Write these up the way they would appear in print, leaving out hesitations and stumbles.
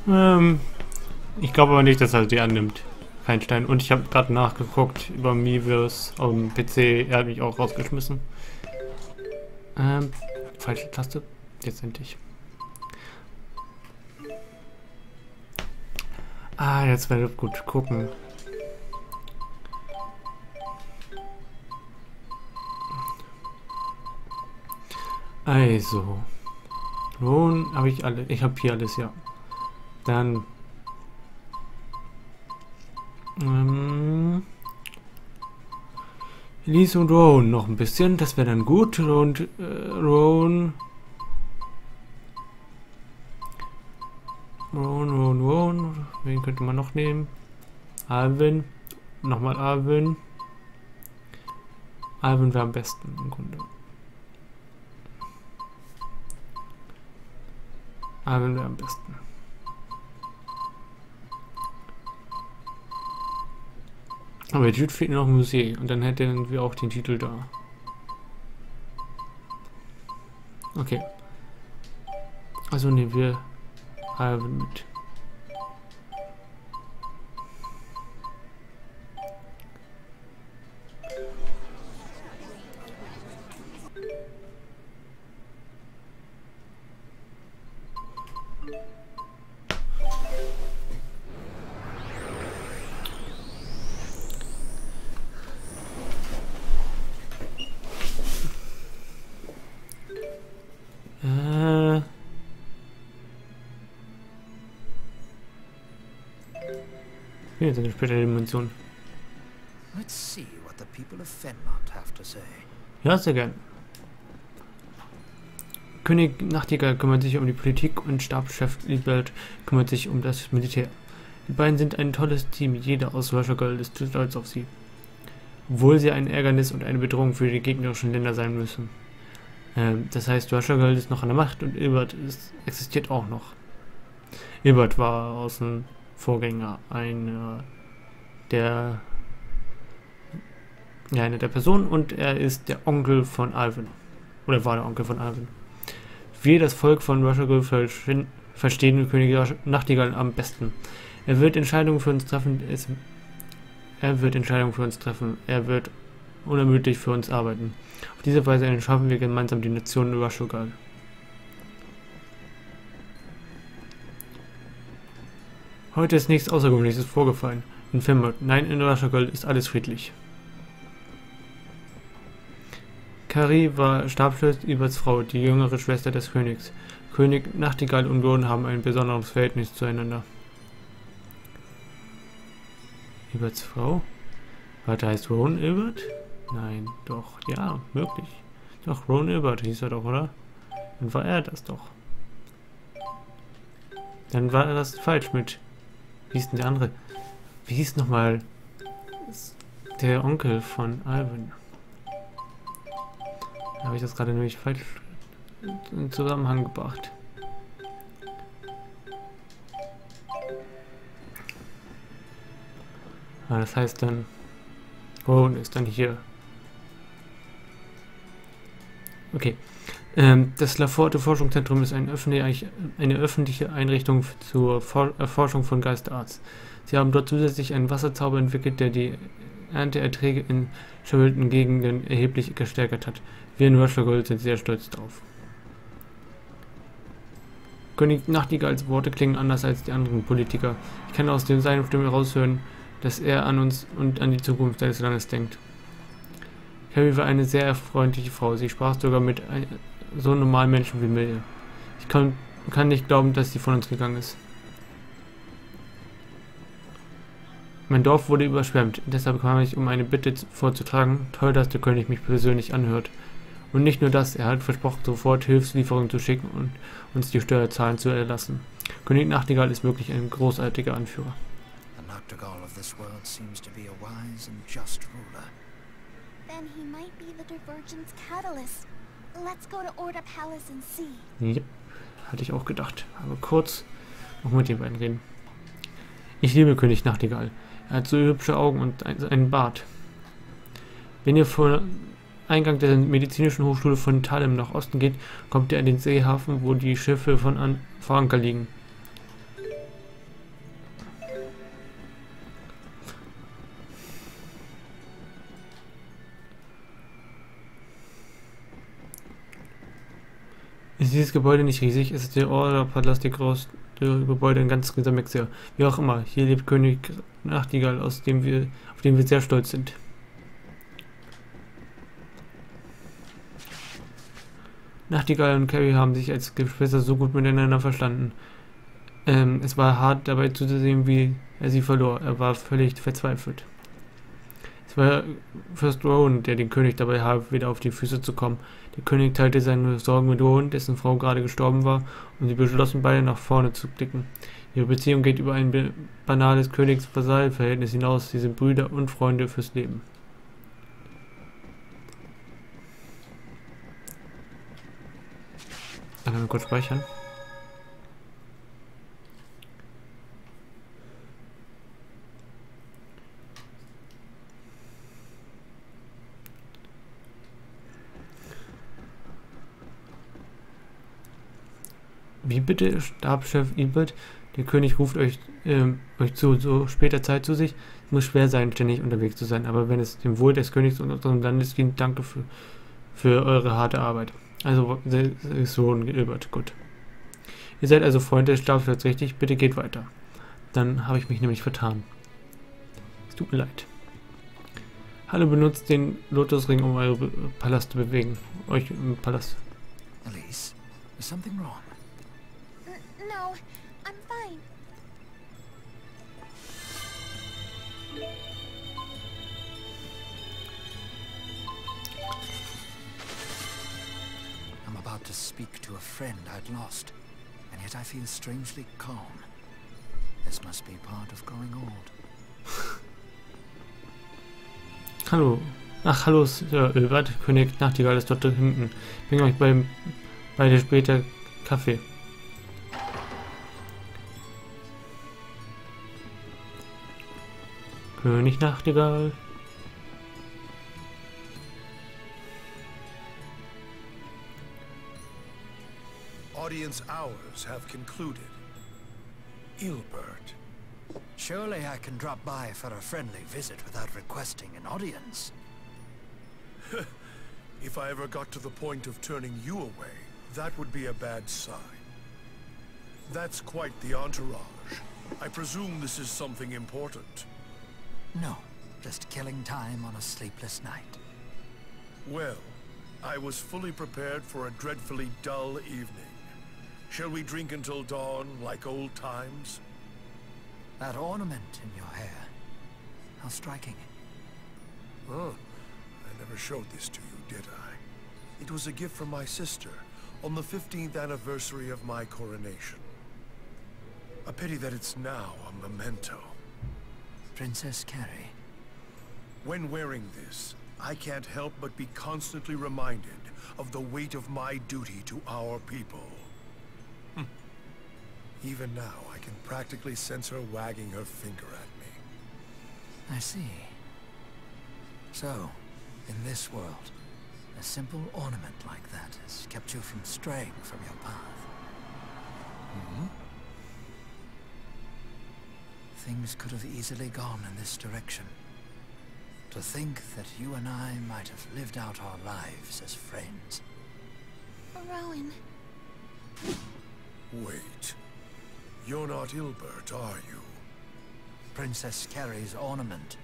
Ich glaube aber nicht, dass er die annimmt. Kein Stein. Und ich habe gerade nachgeguckt über Miiverse auf dem PC. Er hat mich auch rausgeschmissen. Falsche Taste. Jetzt endlich. Ah, jetzt werde ich gut gucken. Also. Nun habe ich alle. Ich habe hier alles, ja. Dann. Elise und Rowan noch ein bisschen. Das wäre dann gut. Und Rowan. Wen könnte man noch nehmen? Alvin. Nochmal Alvin. Alvin wäre am besten im Grunde. Alvin wäre am besten. Aber Jude fehlt noch Museum und dann hätten wir auch den Titel da. Okay. Also nehmen wir Alvin mit. Hier ist eine spätere Dimension. Let's see what the people of Fenmont have to say. Ja, sehr gern. König Nachtigall kümmert sich um die Politik und Stabschef Liebert kümmert sich um das Militär. Die beiden sind ein tolles Team, jeder aus Russia ist stolz auf sie. Obwohl sie ein Ärgernis und eine Bedrohung für die gegnerischen Länder sein müssen. Das heißt, Russia ist noch an der Macht und Ilbert existiert auch noch. Ilbert war aus dem Vorgänger einer der Personen und er ist der Onkel von Alvin. Oder war der Onkel von Alvin. Wir, das Volk von Russia, verstehen König Nachtigall am besten. Er wird Entscheidungen für uns treffen. Er wird unermüdlich für uns arbeiten. Auf diese Weise schaffen wir gemeinsam die Nation Russia. Heute ist nichts Außergewöhnliches vorgefallen. In Fenmont, nein, in Russia ist alles friedlich. Carrie war Stabschef Ilberts Frau, die jüngere Schwester des Königs. König Nachtigall und Rowan haben ein besonderes Verhältnis zueinander. Ilberts Frau? Warte, heißt Rowan Ilbert? Nein, doch, ja, möglich. Doch, Rowan Ilbert hieß er doch, oder? Dann war er das doch. Dann war das falsch mit... Wie hieß denn der andere? Wie hieß nochmal der Onkel von Alvin? Da habe ich das gerade nämlich falsch in Zusammenhang gebracht. Ah, das heißt dann, Rowan ist dann hier. Okay. Das Laforte Forschungszentrum ist eine öffentliche Einrichtung zur Erforschung von Geisterarts. Sie haben dort zusätzlich einen Wasserzauber entwickelt, der die Ernteerträge in schimmelnden Gegenden erheblich gesteigert hat. Wir in Russia sind sehr stolz darauf. König Nachtigalls Worte klingen anders als die anderen Politiker. Ich kann aus seiner Stimme heraushören, dass er an uns und an die Zukunft seines Landes denkt. Carrie war eine sehr freundliche Frau. Sie sprach sogar mit so normalen Menschen wie mir. Ich kann nicht glauben, dass sie von uns gegangen ist. Mein Dorf wurde überschwemmt. Deshalb kam ich, um eine Bitte vorzutragen. Toll, dass der König mich persönlich anhört. Und nicht nur das, er hat versprochen, sofort Hilfslieferungen zu schicken und uns die Steuerzahlen zu erlassen. König Nachtigall ist wirklich ein großartiger Anführer. The Nachtigall of this world seems to be a wise and just ruler. Then he might be the divergence catalyst. Let's go to Order Palace and see. Ja, hatte ich auch gedacht. Aber kurz noch mit den beiden reden. Ich liebe König Nachtigall. Er hat so hübsche Augen und einen Bart. Wenn ihr vor Eingang der medizinischen Hochschule von Teil nach Osten geht, kommt ihr an den Seehafen, wo die Schiffe vor Anker liegen. Ist dieses Gebäude nicht riesig? Ist es der Orderpalast, der größte Gebäude in ganz Gesamtmexia? Wie auch immer, hier lebt König Nachtigall, auf den wir sehr stolz sind. Nachtigall und Carrie haben sich als Geschwister so gut miteinander verstanden. Es war hart dabei zuzusehen, wie er sie verlor. Er war völlig verzweifelt. Es war Fürst Rowan, der den König dabei half, wieder auf die Füße zu kommen. Der König teilte seine Sorgen mit Rowan, dessen Frau gerade gestorben war, und sie beschlossen beide nach vorne zu blicken. Ihre Beziehung geht über ein banales Königs-Vasall-Verhältnis hinaus. Sie sind Brüder und Freunde fürs Leben. Dann können wir kurz speichern. Wie bitte, Stabschef Ebert? Der König ruft euch zu so später Zeit zu sich. Es muss schwer sein, ständig unterwegs zu sein, aber wenn es dem Wohl des Königs und unserem Landes dient, danke für eure harte Arbeit. Also, so Ebert, gut. Ihr seid also Freund des Stabschefs, richtig? Bitte geht weiter. Dann habe ich mich nämlich vertan. Es tut mir leid. Hallo, benutzt den Lotusring, um eure Palast zu bewegen. Euch im Palast. Elise, is something wrong? No, I'm fine. I'm about to speak to a friend I'd lost, and yet I feel strangely calm. This must be part of growing old. Hallo. Ach, hallo, Sir Ilbert. König Nachtigall ist dort hinten. Ich bringe euch beide später Kaffee. König Nachtigall. Audience hours have concluded. Ilbert. Surely I can drop by for a friendly visit without requesting an audience. If I ever got to the point of turning you away, that would be a bad sign. That's quite the entourage. I presume this is something important. No, just killing time on a sleepless night. Well, I was fully prepared for a dreadfully dull evening. Shall we drink until dawn, like old times? That ornament in your hair. How striking. Oh, I never showed this to you, did I? It was a gift from my sister on the 15th anniversary of my coronation. A pity that it's now a memento. Princess Carrie. When wearing this, I can't help but be constantly reminded of the weight of my duty to our people. Even now, I can practically sense her wagging her finger at me. I see. So, in this world, a simple ornament like that has kept you from straying from your path. Hmm? Things could have easily gone in this direction. To think that you and I might have lived out our lives as friends. Rowan. Wait. You're not Ilbert, are you? Princess Carrie's ornament.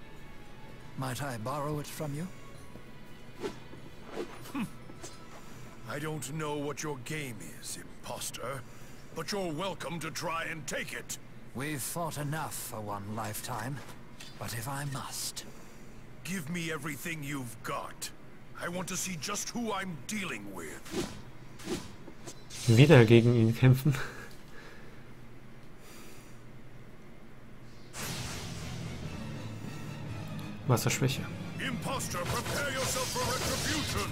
Might I borrow it from you? I don't know what your game is, imposter, but you're welcome to try and take it. We've fought enough for one lifetime, but if I must... Give me everything you've got. I want to see just who I'm dealing with. Wieder gegen ihn kämpfen. Wasserschwäche. Imposter, prepare yourself for retribution!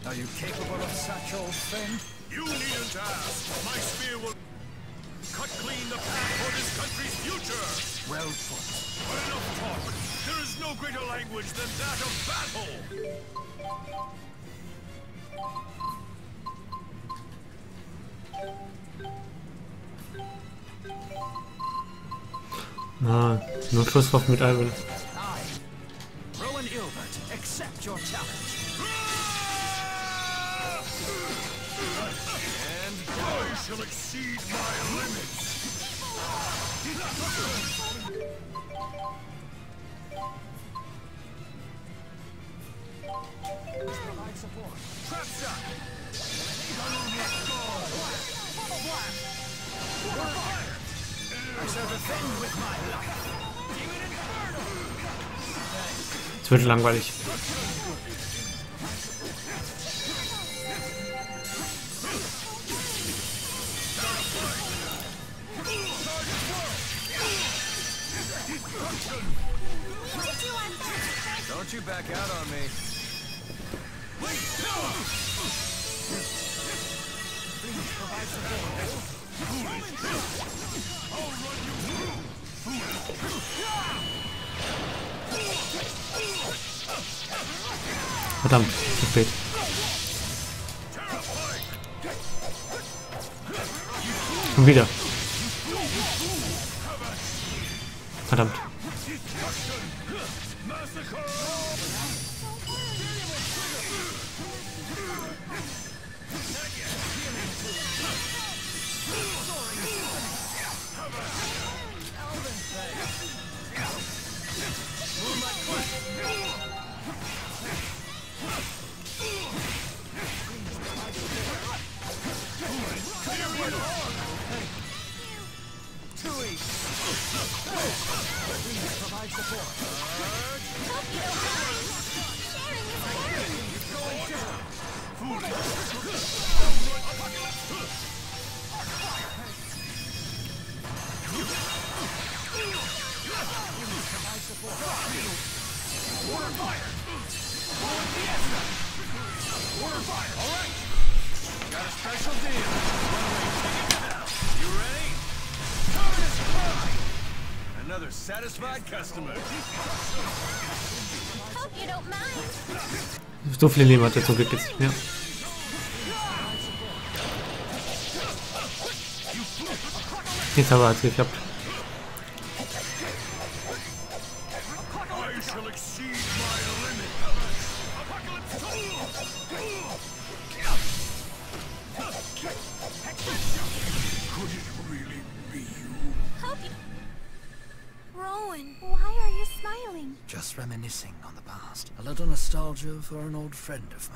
Are you capable of such, old friend? You needn't ask. My spear will cut clean the path for this country's future! Well put. But enough talk. There is no greater language than that of battle! Na, nur Schusswaffen mit Alben. I, Rowan Ilbert, accept your challenge. shall exceed my limits. Es wird langweilig. Don't you back out on me. Verdammt, zu spät. Schon wieder. Verdammt. Another satisfied customer. Hope you don't mind. So viele Leben hat er zum Glück jetzt nicht mehr. Jetzt aber hat es geklappt. I shall exceed my limit. Could it really be you? Hope you... Rowan, why are you smiling? Just reminiscing on the past. A little nostalgia for an old friend of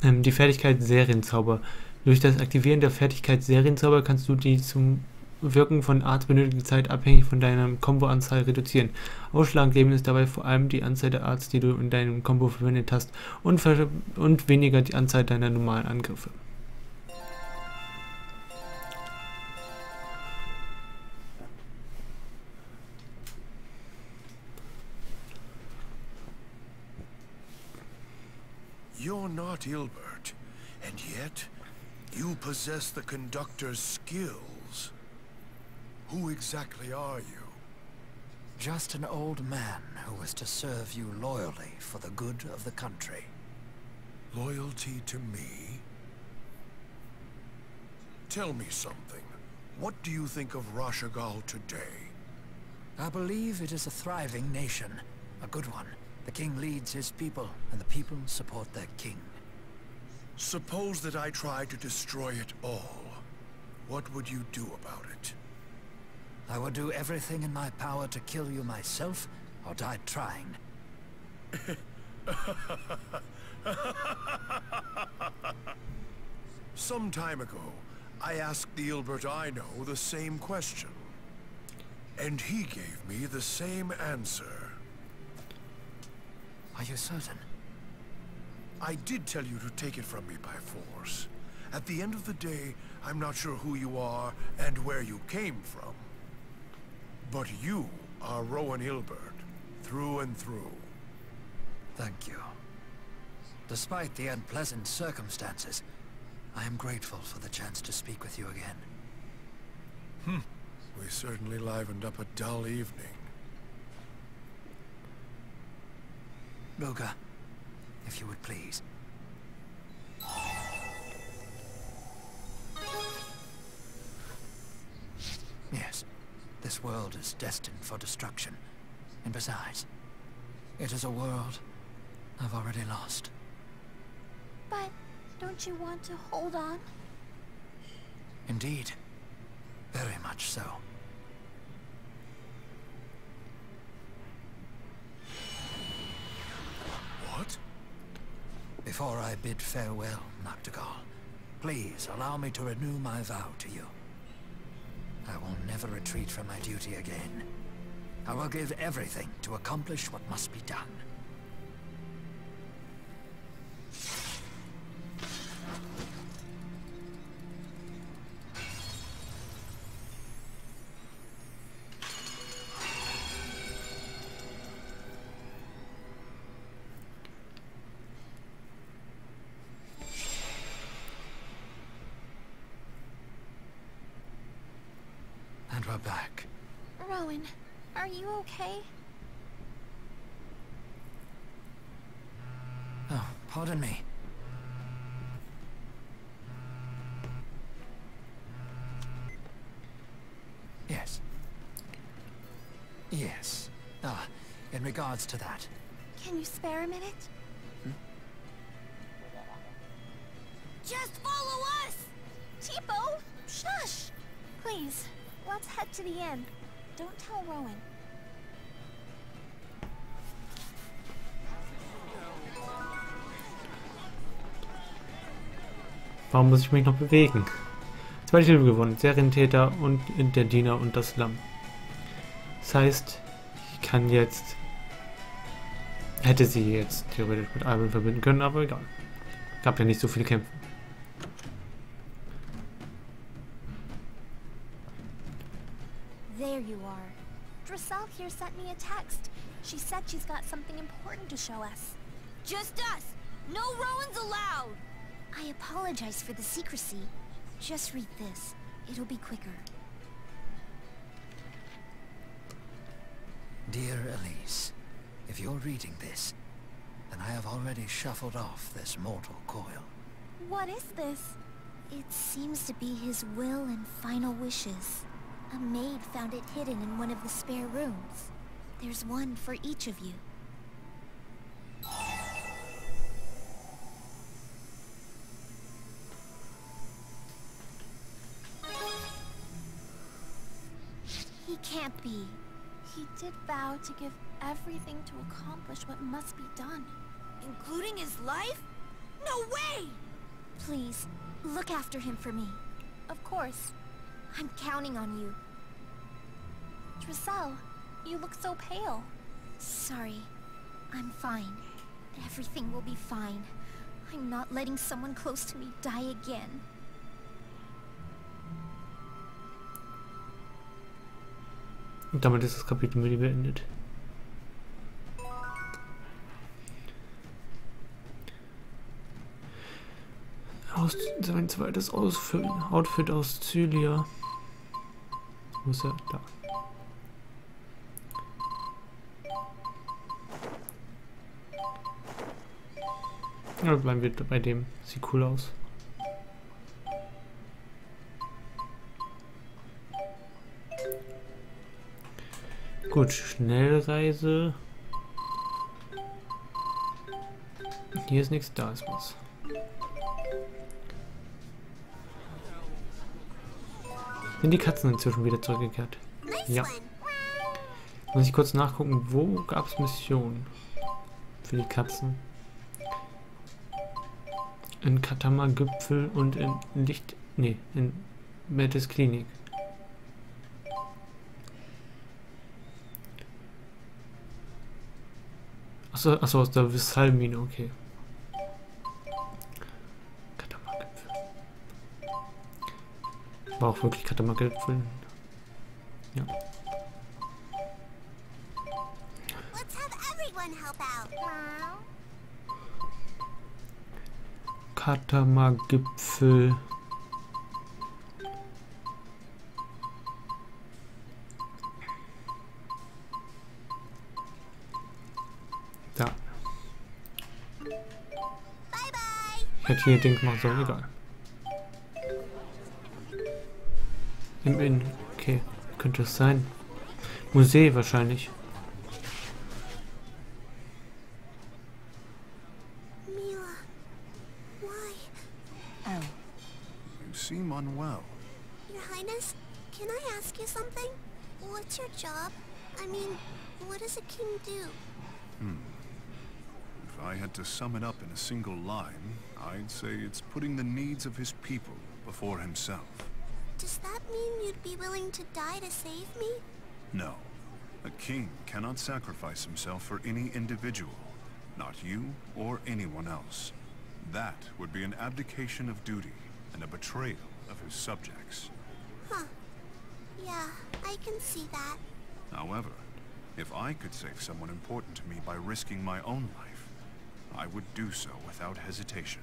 mine. Die Fertigkeit Serienzauber. Durch das Aktivieren der Fertigkeit Serienzauber kannst du die zum Wirken von Arts benötigte Zeit abhängig von deiner Combo-Anzahl reduzieren. Ausschlaggebend ist dabei vor allem die Anzahl der Arts, die du in deinem Combo verwendet hast, und weniger die Anzahl deiner normalen Angriffe. You're not Ilbert, and yet you possess the conductor's skills. Who exactly are you? Just an old man who was to serve you loyally for the good of the country. Loyalty to me? Tell me something. What do you think of Rashagal today? I believe it is a thriving nation, a good one. The king leads his people, and the people support their king. Suppose that I tried to destroy it all. What would you do about it? I would do everything in my power to kill you myself, or die trying. Some time ago, I asked the Ilbert I know the same question. And he gave me the same answer. Are you certain? I did tell you to take it from me by force. At the end of the day, I'm not sure who you are and where you came from. But you are Rowan Ilbert, through and through. Thank you. Despite the unpleasant circumstances, I am grateful for the chance to speak with you again. We certainly livened up a dull evening. Ruga, if you would please. Yes, this world is destined for destruction. And besides, it is a world I've already lost. But don't Don't you want to hold on? Indeed. Very much so. What? Before I bid farewell, Nachtigall, please allow me to renew my vow to you. I will never retreat from my duty again. I will give everything to accomplish what must be done. And we're back. Rowan, are you okay? Oh, pardon me. Yes. Yes. In regards to that. Can you spare a minute? Just follow us! Tipo! Shush! Please, let's head to the inn. Don't tell Rowan. Warum muss ich mich noch bewegen? 2 Titel gewonnen. Serientäter und der Diener und das Lamm. Das heißt, ich kann jetzt... Hätte sie jetzt theoretisch mit Alben verbinden können, aber egal. Gab ja nicht so viele Kämpfe. There you are. Dressel here sent me a text. She said she's got something important to show us. Just us! No Rowans allowed! I apologize for the secrecy. Just read this. It'll be quicker. Dear Elise, if you're reading this, then I have already shuffled off this mortal coil. What is this? It seems to be his will and final wishes. A maid found it hidden in one of the spare rooms. There's one for each of you. He can't be. He did vow to give everything to accomplish what must be done. Including his life? No way! Please, look after him for me. Of course. I'm counting on you. Dressel, you look so pale. Sorry. I'm fine. Everything will be fine. I'm not letting someone close to me die again. Und damit ist das Kapitel mit beendet. Sein zweites Ausfüllen. Outfit aus Xillia. Wo ist er? Da. Ja, bleiben wir bei dem. Sieht cool aus. Gut, Schnellreise. Hier ist nichts, da ist was. Sind die Katzen inzwischen wieder zurückgekehrt? Ja. Muss ich kurz nachgucken, wo gab es Missionen für die Katzen? In Katama-Gipfel und in Licht... Nee, in Mettes Klinik. Achso, aus der Vissalmine, okay. Katama-Gipfel. War auch wirklich Katama-Gipfel. Ja. Let's have everyone help out. Katama-Gipfel. Da. Bye bye. Hätte hier Ding machen sollen, egal. Im Inn. Okay, könnte es sein. Museum wahrscheinlich. seem unwell. Your Highness, can I ask you something? What's your job? I mean, what does a king do? If I had to sum it up in a single line, I'd say it's putting the needs of his people before himself. Does that mean you'd be willing to die to save me? No. A king cannot sacrifice himself for any individual. Not you or anyone else. That would be an abdication of duty and a betrayal of his subjects. Huh. Yeah, I can see that. However, if I could save someone important to me by risking my own life, I would do so without hesitation.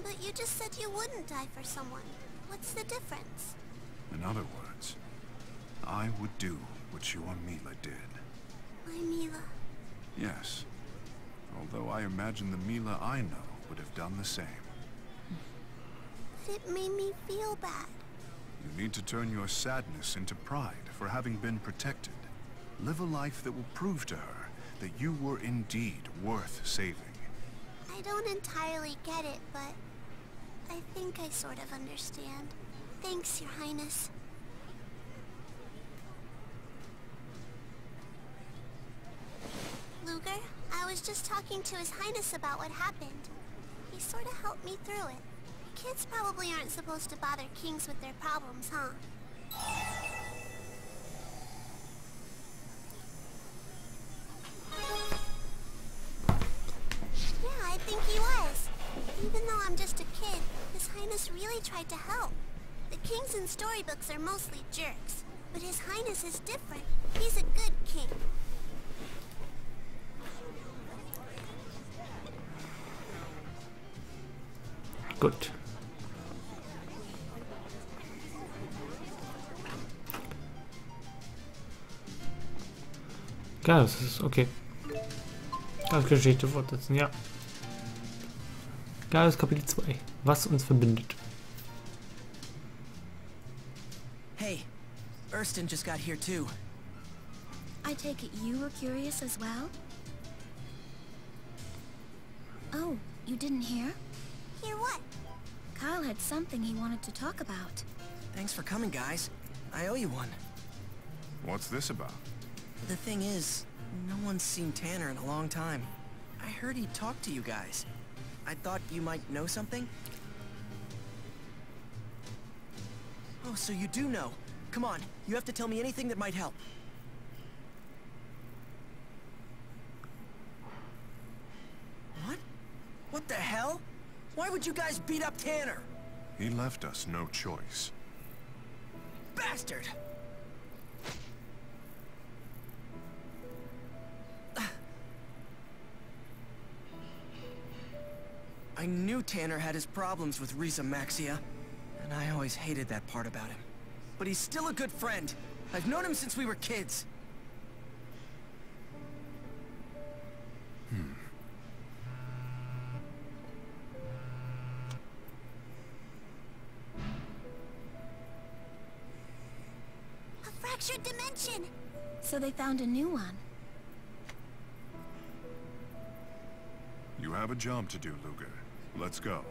But you just said you wouldn't die for someone. What's the difference? In other words, I would do what your Mila did. My Mila. Yes. Although I imagine the Mila I know would have done the same. But it made me feel bad. You need to turn your sadness into pride for having been protected. Live a life that will prove to her that you were indeed worth saving. I don't entirely get it, but I think I sort of understand. Thanks, Your Highness. Luger, I was just talking to His Highness about what happened. He sort of helped me through it. Kids probably aren't supposed to bother kings with their problems, huh? Yeah, I think he was. Even though I'm just a kid, His Highness really tried to help. The kings in storybooks are mostly jerks, but His Highness is different. He's a good king. Gut. Ja, das ist okay. Als Geschichte fortsetzen, ja. Gaius Kapitel 2. Was uns verbindet. Hey, Ersten just got here too. I take it you were curious as well? Oh, you didn't hear? Hear what? Kyle had something he wanted to talk about. Thanks for coming, guys. I owe you one. What's this about? The thing is, no one's seen Tanner in a long time. I heard he talked to you guys. I thought you might know something? Oh, so you do know. Come on, you have to tell me anything that might help. What? What the hell? Why would you guys beat up Tanner? He left us no choice. Bastard! I knew Tanner had his problems with Risa Maxia, and I always hated that part about him. But he's still a good friend. I've known him since we were kids. A fractured dimension! So they found a new one. You have a job to do, Luger. Let's go.